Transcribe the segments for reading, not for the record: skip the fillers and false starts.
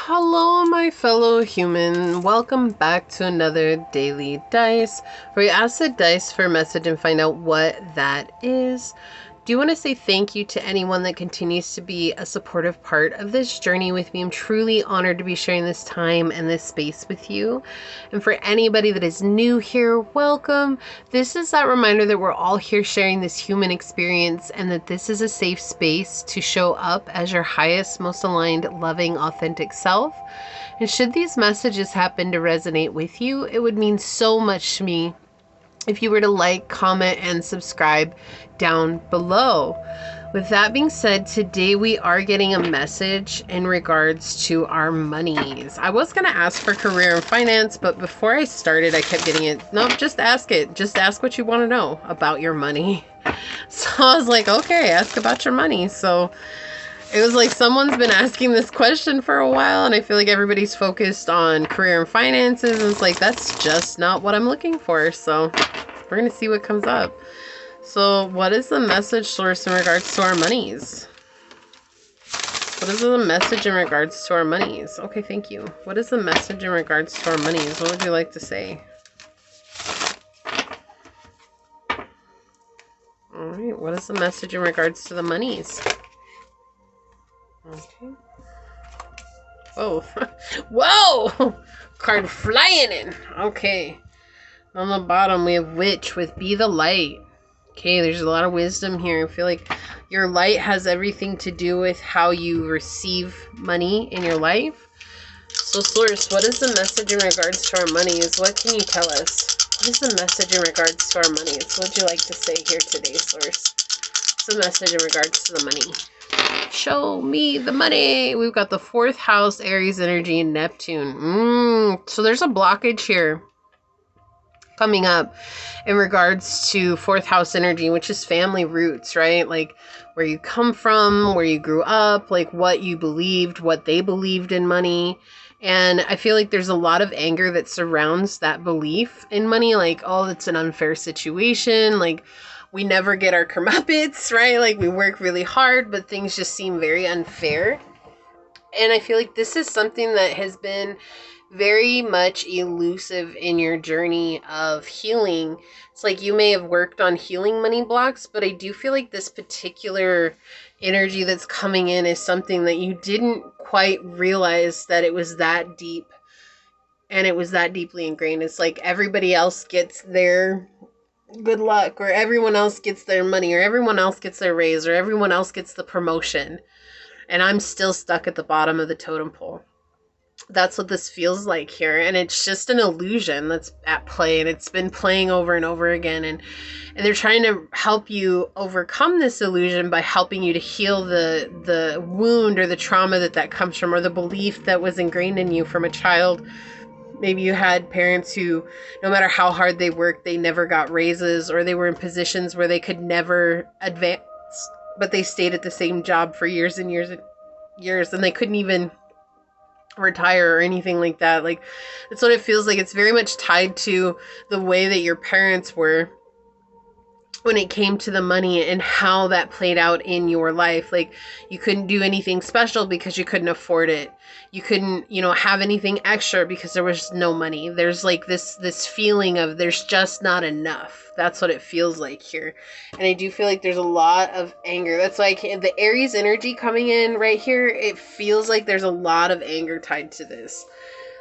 Hello, my fellow human. Welcome back to another daily dice, where we ask the dice for a message and find out what that is. Do you want to say thank you to anyone that continues to be a supportive part of this journey with me? I'm truly honored to be sharing this time and this space with you. And for anybody that is new here, welcome. This is that reminder that we're all here sharing this human experience and that this is a safe space to show up as your highest, most aligned, loving, authentic self. And should these messages happen to resonate with you, it would mean so much to me if you were to like, comment, and subscribe down below. With that being said, today we are getting a message in regards to our monies. I was going to ask for career and finance, but before I started, I kept getting it. No, just ask it. Just ask what you want to know about your money. So I was like, okay, ask about your money. So it was like someone's been asking this question for a while, and I feel like everybody's focused on career and finances, and it's like, that's just not what I'm looking for. So we're going to see what comes up. So what is the message source in regards to our monies? What is the message in regards to our monies? Okay, thank you. What is the message in regards to our monies? What would you like to say? All right, what is the message in regards to the monies? Okay. Whoa. Whoa! Card flying in. Okay. On the bottom, we have Witch with Be the Light. Okay, there's a lot of wisdom here. I feel like your light has everything to do with how you receive money in your life. So, Source, what is the message in regards to our monies? What can you tell us? What is the message in regards to our monies? What would you like to say here today, Source? What's the message in regards to the money? Show me the money. We've got the 4th house, Aries energy, and Neptune. So there's a blockage here coming up in regards to 4th house energy, which is family roots, right? Like where you come from, where you grew up, like what you believed, what they believed in money. And I feel like there's a lot of anger that surrounds that belief in money. Like, oh, it's an unfair situation. Like, we never get our comeuppance, right? Like, we work really hard, but things just seem very unfair. And I feel like this is something that has been very much elusive in your journey of healing. It's like you may have worked on healing money blocks, but I do feel like this particular energy that's coming in is something that you didn't quite realize that it was that deep and it was that deeply ingrained. It's like everybody else gets their good luck, or everyone else gets their money, or everyone else gets their raise, or everyone else gets the promotion, and I'm still stuck at the bottom of the totem pole. That's what this feels like here, and it's just an illusion that's at play, and it's been playing over and over again, and they're trying to help you overcome this illusion by helping you to heal the wound or the trauma that comes from, or the belief that was ingrained in you from a child. Maybe you had parents who, no matter how hard they worked, they never got raises, or they were in positions where they could never advance, but they stayed at the same job for years and years and years, and they couldn't even retire or anything like that. Like, that's what it feels like. It's very much tied to the way that your parents were when it came to the money and how that played out in your life. Like, you couldn't do anything special because you couldn't afford it. You couldn't, have anything extra because there was no money. There's like this feeling of there's just not enough. That's what it feels like here. And I do feel like there's a lot of anger. That's like the Aries energy coming in right here. It feels like there's a lot of anger tied to this.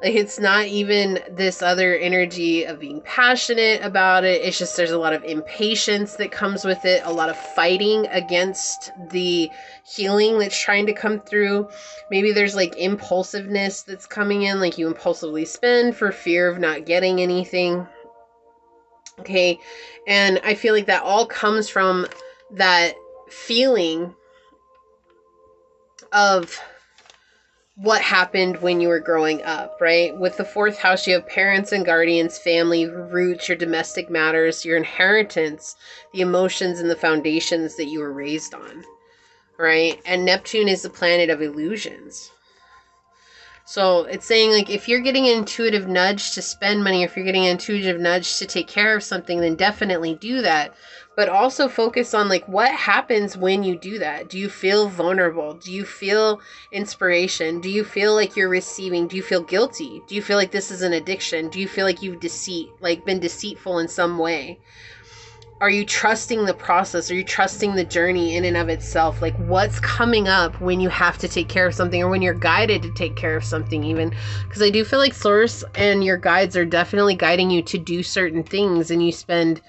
Like, it's not even this other energy of being passionate about it. It's just there's a lot of impatience that comes with it. A lot of fighting against the healing that's trying to come through. Maybe there's like impulsiveness that's coming in. Like, you impulsively spend for fear of not getting anything. Okay. And I feel like that all comes from that feeling of what happened when you were growing up, right? With the 4th house, you have parents and guardians, family, roots, your domestic matters, your inheritance, the emotions and the foundations that you were raised on, right? And Neptune is the planet of illusions. So it's saying, like, if you're getting an intuitive nudge to spend money, if you're getting an intuitive nudge to take care of something, then definitely do that. But also focus on, like, what happens when you do that. Do you feel vulnerable? Do you feel inspiration? Do you feel like you're receiving? Do you feel guilty? Do you feel like this is an addiction? Do you feel like you've been deceitful in some way? Are you trusting the process? Are you trusting the journey in and of itself? Like, what's coming up when you have to take care of something, or when you're guided to take care of something, even? Because I do feel like Source and your guides are definitely guiding you to do certain things, and you spend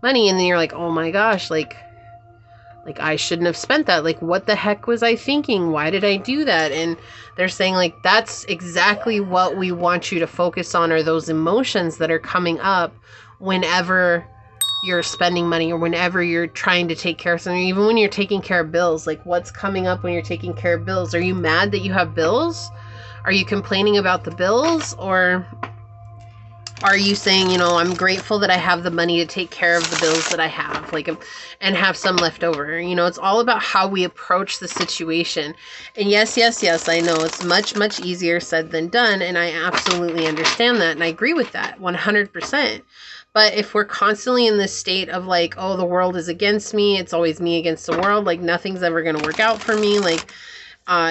money and then you're like, oh my gosh, like I shouldn't have spent that. Like, what the heck was I thinking? Why did I do that? And they're saying, like, that's exactly what we want you to focus on, are those emotions that are coming up whenever you're spending money, or whenever you're trying to take care of something, even when you're taking care of bills. Like, what's coming up when you're taking care of bills? Are you mad that you have bills? Are you complaining about the bills? Or are you saying, you know, I'm grateful that I have the money to take care of the bills that I have, like, and have some left over? You know, it's all about how we approach the situation. And yes, I know it's much, much easier said than done. And I absolutely understand that. And I agree with that 100%. But if we're constantly in this state of, like, oh, the world is against me, it's always me against the world, like, nothing's ever going to work out for me, like,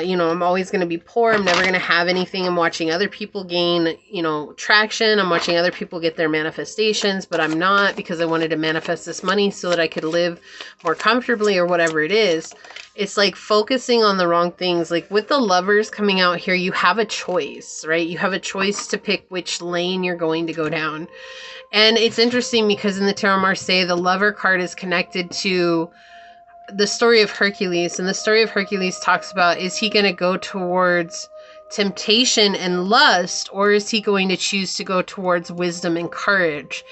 you know, I'm always going to be poor, I'm never going to have anything, I'm watching other people gain, you know, traction, I'm watching other people get their manifestations, but I'm not, because I wanted to manifest this money so that I could live more comfortably, or whatever it is. It's like focusing on the wrong things. Like, with the Lovers coming out here, you have a choice, right? You have a choice to pick which lane you're going to go down. And it's interesting because in the Tarot Marseille, the Lover card is connected to the story of Hercules. And the story of Hercules talks about, is he going to go towards temptation and lust, or is he going to choose to go towards wisdom and courage?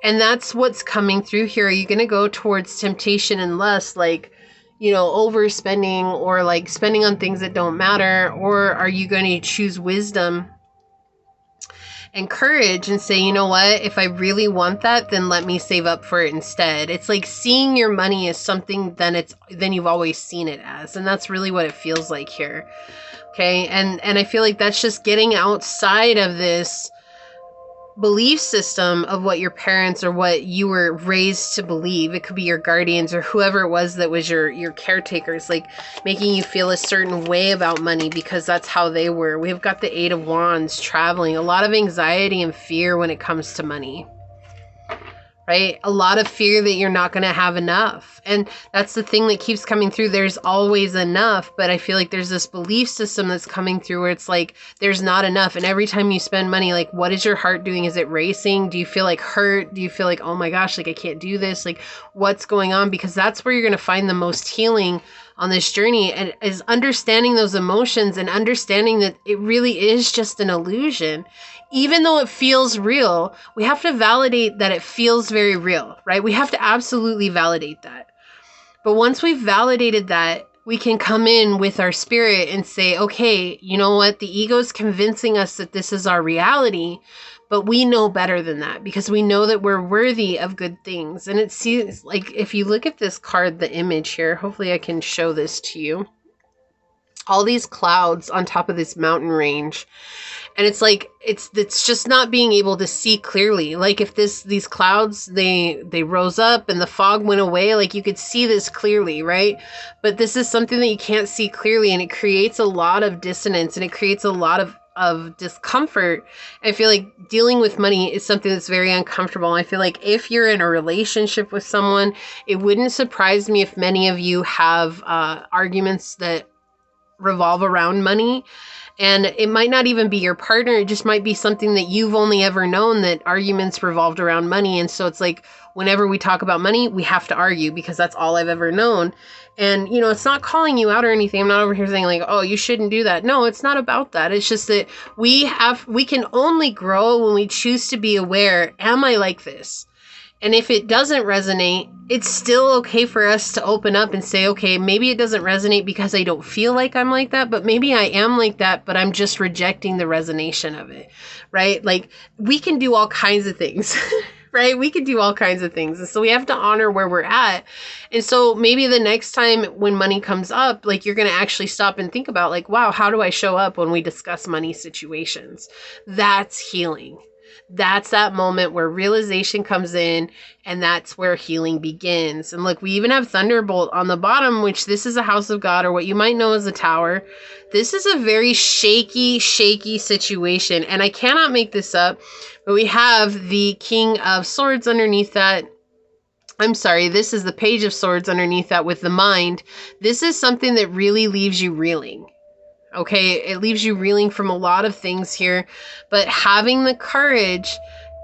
And that's what's coming through here. Are you going to go towards temptation and lust, like, you know, overspending, or like spending on things that don't matter? Or are you going to choose wisdom and courage and say, you know what, if I really want that, then let me save up for it instead? It's like seeing your money as something then you've always seen it as. And that's really what it feels like here. Okay. And I feel like that's just getting outside of this belief system of what your parents or what you were raised to believe. It could be your guardians or whoever it was that was your caretakers, like making you feel a certain way about money because that's how they were. We've got the Eight of Wands, traveling, a lot of anxiety and fear when it comes to money. Right? A lot of fear that you're not going to have enough. And that's the thing that keeps coming through. There's always enough, but I feel like there's this belief system that's coming through where it's like, there's not enough. And every time you spend money, like, what is your heart doing? Is it racing? Do you feel like hurt? Do you feel like, oh my gosh, like I can't do this? Like, what's going on? Because that's where you're going to find the most healing on this journey, and is understanding those emotions and understanding that it really is just an illusion. Even though it feels real, we have to validate that it feels very real, right? We have to absolutely validate that. But once we've validated that, we can come in with our spirit and say, okay, you know what? The ego's convincing us that this is our reality, but we know better than that because we know that we're worthy of good things. And it seems like if you look at this card, the image here, hopefully I can show this to you. All these clouds on top of this mountain range. And it's like, it's just not being able to see clearly. Like if these clouds, they rose up and the fog went away, like you could see this clearly, right? But this is something that you can't see clearly, and it creates a lot of dissonance, and it creates a lot of discomfort. I feel like dealing with money is something that's very uncomfortable. I feel like if you're in a relationship with someone, it wouldn't surprise me if many of you have arguments that revolve around money. And it might not even be your partner. It just might be something that you've only ever known, that arguments revolved around money. And so it's like, whenever we talk about money, we have to argue because that's all I've ever known. And, you know, it's not calling you out or anything. I'm not over here saying like, oh, you shouldn't do that. No, it's not about that. It's just that we can only grow when we choose to be aware. Am I like this? And if it doesn't resonate, it's still okay for us to open up and say, okay, maybe it doesn't resonate because I don't feel like I'm like that, but maybe I am like that, but I'm just rejecting the resonation of it, right? Like we can do all kinds of things, right? We could do all kinds of things. And so we have to honor where we're at. And so maybe the next time when money comes up, like you're going to actually stop and think about like, wow, how do I show up when we discuss money situations? That's healing. That's that moment where realization comes in, and that's where healing begins. And look, we even have Thunderbolt on the bottom, which this is a house of God, or what you might know as a tower. This is a very shaky situation. And I cannot make this up, but we have the King of Swords underneath that. I'm sorry, this is the Page of Swords underneath that with the Mind. This is something that really leaves you reeling. Okay, it leaves you reeling from a lot of things here, but having the courage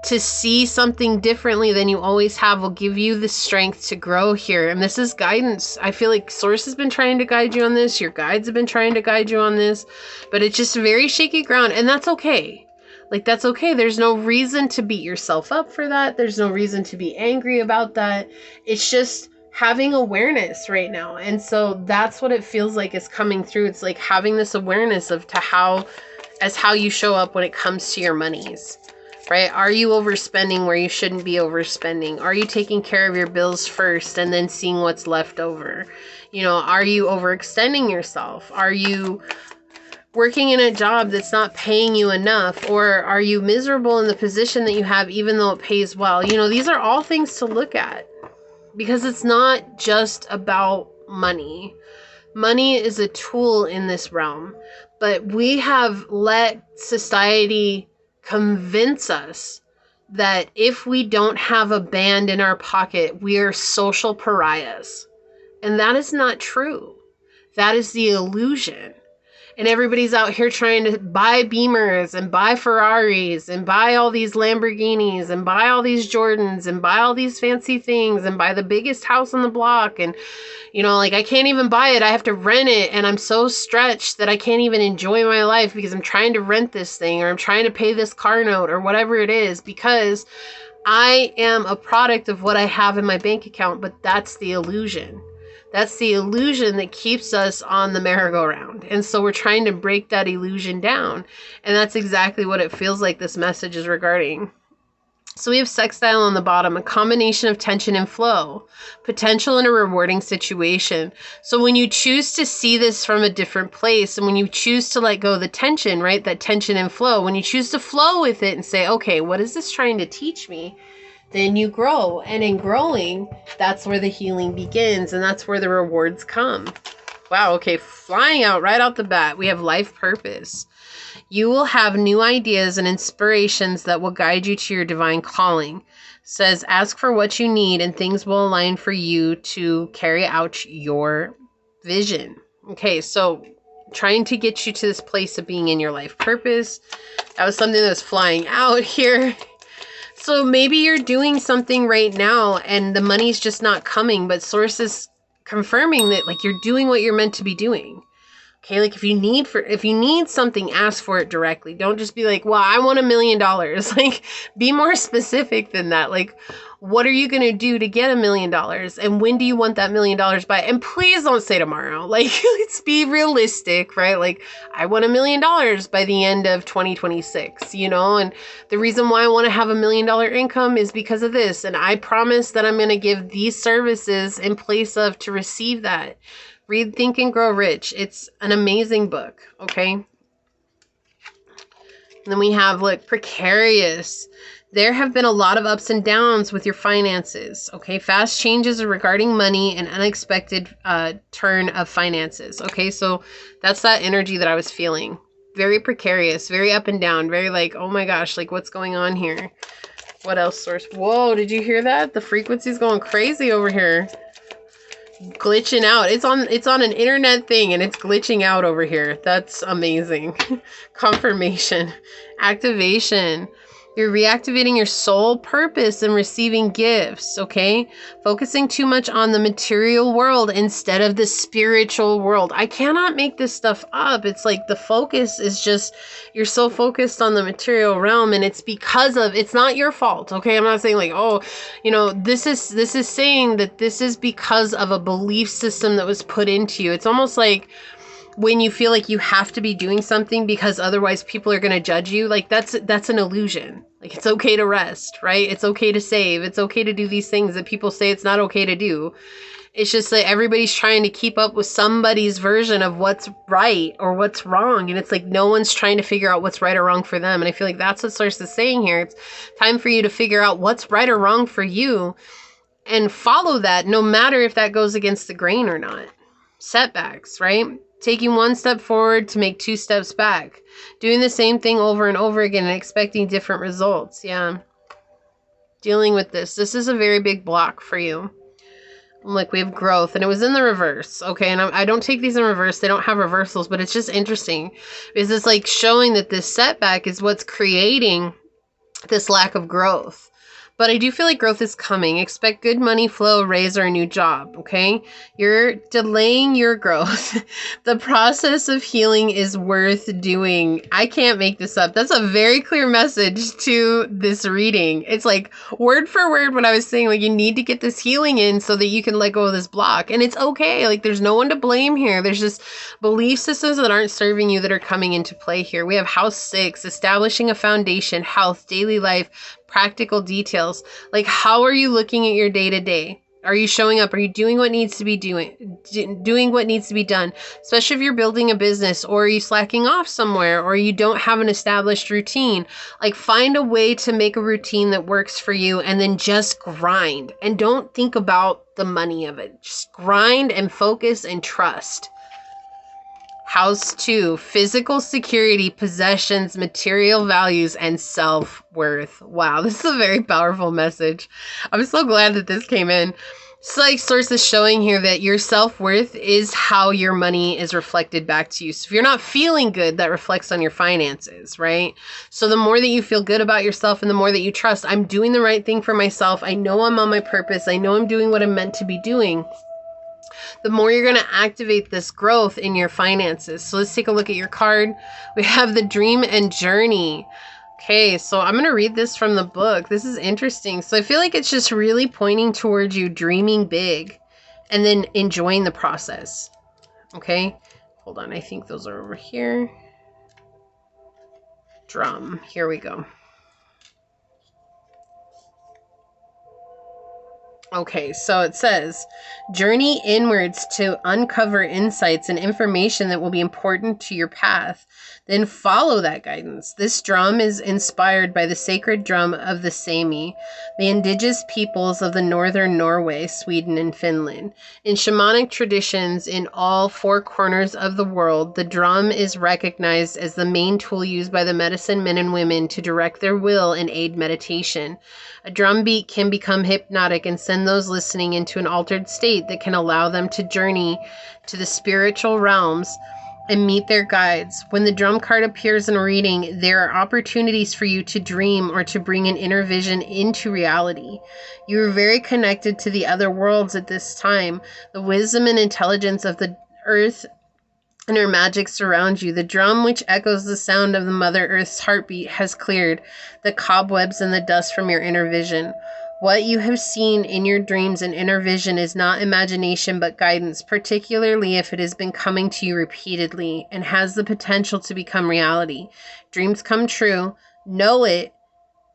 to see something differently than you always have will give you the strength to grow here. And this is guidance. I feel like Source has been trying to guide you on this. Your guides have been trying to guide you on this, but it's just very shaky ground, and that's okay. Like, that's okay. There's no reason to beat yourself up for that. There's no reason to be angry about that. It's just having awareness right now. And so that's what it feels like is coming through. It's like having this awareness of how you show up when it comes to your monies, right? Are you overspending where you shouldn't be overspending? Are you taking care of your bills first and then seeing what's left over? You know, are you overextending yourself? Are you working in a job that's not paying you enough? Or are you miserable in the position that you have even though it pays well? You know, these are all things to look at. Because it's not just about money. Money is a tool in this realm. But we have let society convince us that if we don't have a band in our pocket, we are social pariahs. And that is not true. That is the illusion. And everybody's out here trying to buy Beamers and buy Ferraris and buy all these Lamborghinis and buy all these Jordans and buy all these fancy things and buy the biggest house on the block. And, you know, like I can't even buy it. I have to rent it. And I'm so stretched that I can't even enjoy my life because I'm trying to rent this thing, or I'm trying to pay this car note, or whatever it is, because I am a product of what I have in my bank account. But that's the illusion. That's the illusion that keeps us on the merry-go-round. And so we're trying to break that illusion down. And that's exactly what it feels like this message is regarding. So we have sextile on the bottom, a combination of tension and flow, potential in a rewarding situation. So when you choose to see this from a different place, and when you choose to let go of the tension, right, that tension and flow, when you choose to flow with it and say, okay, what is this trying to teach me? Then you grow. And in growing, that's where the healing begins. And that's where the rewards come. Wow. Okay. Flying out right out the bat, we have life purpose. You will have new ideas and inspirations that will guide you to your divine calling. Says, ask for what you need and things will align for you to carry out your vision. Okay. So trying to get you to this place of being in your life purpose. That was something that's flying out here. So maybe you're doing something right now and the money's just not coming, but Source is confirming that like you're doing what you're meant to be doing. Okay, like if you need something, ask for it directly. Don't just be like, well, I want $1 million. Like, be more specific than that. Like, what are you going to do to get $1 million? And when do you want that $1 million by? And please don't say tomorrow. Like, let's be realistic, right? Like, I want $1 million by the end of 2026, you know? And the reason why I want to have $1 million income is because of this. And I promise that I'm going to give these services in place of to receive that. Read Think and Grow Rich. It's an amazing book, okay? And then we have, look, precarious. There have been a lot of ups and downs with your finances, okay? Fast changes regarding money and unexpected turn of finances, okay? So that's that energy that I was feeling. Very precarious, very up and down, very like, oh my gosh, like what's going on here? What else, Source? Whoa, did you hear that? The frequency's going crazy over here. Glitching out. It's on an internet thing and it's glitching out over here. That's amazing. Confirmation. Activation. You're reactivating your soul purpose and receiving gifts, okay? Focusing too much on the material world instead of the spiritual world. I cannot make this stuff up. It's like the focus is just, you're so focused on the material realm, and it's because of, it's not your fault, okay? I'm not saying like, oh, you know, this is saying that this is because of a belief system that was put into you. It's almost like when you feel like you have to be doing something because otherwise people are going to judge you, like that's an illusion. Like, it's okay to rest, right? It's okay to save. It's okay to do these things that people say it's not okay to do. It's just that everybody's trying to keep up with somebody's version of what's right or what's wrong. And it's like no one's trying to figure out what's right or wrong for them. And I feel like that's what Source is saying here. It's time for you to figure out what's right or wrong for you and follow that, no matter if that goes against the grain or not. Setbacks, right? Taking one step forward to make 2 steps back. Doing the same thing over and over again and expecting different results. Yeah. Dealing with this. This is a very big block for you. Like, we have growth, and it was in the reverse. Okay, and I don't take these in reverse. They don't have reversals, but it's just interesting. Because it's like showing that this setback is what's creating this lack of growth. But I do feel like growth is coming. Expect good money flow, raise, or a new job, okay? You're delaying your growth. The process of healing is worth doing. I can't make this up. That's a very clear message to this reading. It's like word for word what I was saying. Like, you need to get this healing in so that you can let go of this block. And it's okay. Like, there's no one to blame here. There's just belief systems that aren't serving you that are coming into play here. We have house 6, establishing a foundation, health, daily life, practical details. Like, how are you looking at your day-to-day? Are you showing up? Are you doing what needs to be doing what needs to be done? Especially if you're building a business, or are you slacking off somewhere, or you don't have an established routine. Like, find a way to make a routine that works for you, and then just grind. And don't think about the money of it. Just grind and focus and trust. House 2, physical security, possessions, material values, and self-worth. Wow, this is a very powerful message. I'm so glad that this came in. It's like Source is showing here that your self-worth is how your money is reflected back to you. So if you're not feeling good, that reflects on your finances, right? So the more that you feel good about yourself and the more that you trust, I'm doing the right thing for myself. I know I'm on my purpose. I know I'm doing what I'm meant to be doing. The more you're going to activate this growth in your finances. So let's take a look at your card. We have the dream and journey. Okay, so I'm going to read this from the book. This is interesting. So I feel like it's just really pointing towards you dreaming big and then enjoying the process. Okay, hold on. I think those are over here. Drum. Here we go. Okay, so it says, journey inwards to uncover insights and information that will be important to your path. Then follow that guidance. This drum is inspired by the sacred drum of the Sami, the indigenous peoples of the northern Norway, Sweden, and Finland. In shamanic traditions in all 4 corners of the world, the drum is recognized as the main tool used by the medicine men and women to direct their will and aid meditation. A drum beat can become hypnotic and send those listening into an altered state that can allow them to journey to the spiritual realms and meet their guides. When the drum card appears in a reading, there are opportunities for you to dream or to bring an inner vision into reality. You are very connected to the other worlds at this time. The wisdom and intelligence of the earth and her magic surround you. The drum, which echoes the sound of the Mother Earth's heartbeat, has cleared the cobwebs and the dust from your inner vision. What you have seen in your dreams and inner vision is not imagination but guidance, particularly if it has been coming to you repeatedly and has the potential to become reality. Dreams come true, know it,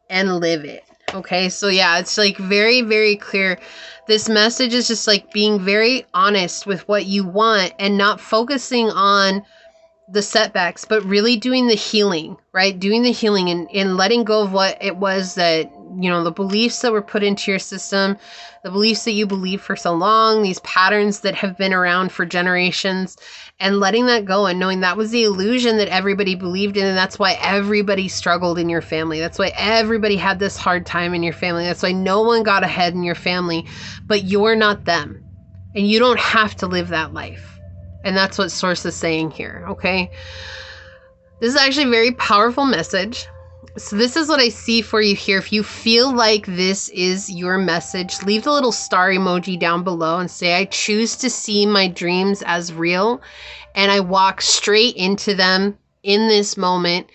and live it. Okay, so yeah, it's like very, very clear. This message is just like being very honest with what you want and not focusing on the setbacks, but really doing the healing, right? Doing the healing and letting go of what it was that, you know, the beliefs that were put into your system, the beliefs that you believe for so long, these patterns that have been around for generations, and letting that go and knowing that was the illusion that everybody believed in. And that's why everybody struggled in your family. That's why everybody had this hard time in your family. That's why no one got ahead in your family, but you're not them. And you don't have to live that life. And that's what Source is saying here, okay? This is actually a very powerful message. So this is what I see for you here. If you feel like this is your message, leave the little star emoji down below and say, I choose to see my dreams as real, and I walk straight into them in this moment.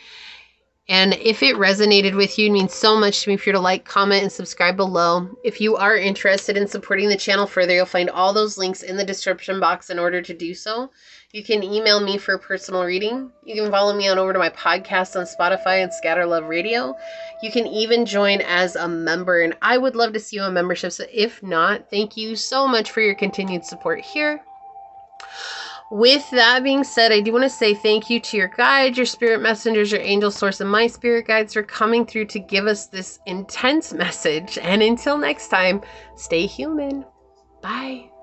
And if it resonated with you, it means so much to me for you to like, comment, and subscribe below. If you are interested in supporting the channel further, you'll find all those links in the description box in order to do so. You can email me for a personal reading. You can follow me on over to my podcast on Spotify and Scatter Love Radio. You can even join as a member, and I would love to see you on membership. So if not, thank you so much for your continued support here. With that being said, I do want to say thank you to your guides, your spirit messengers, your angel source, and my spirit guides for coming through to give us this intense message. And until next time, stay human. Bye.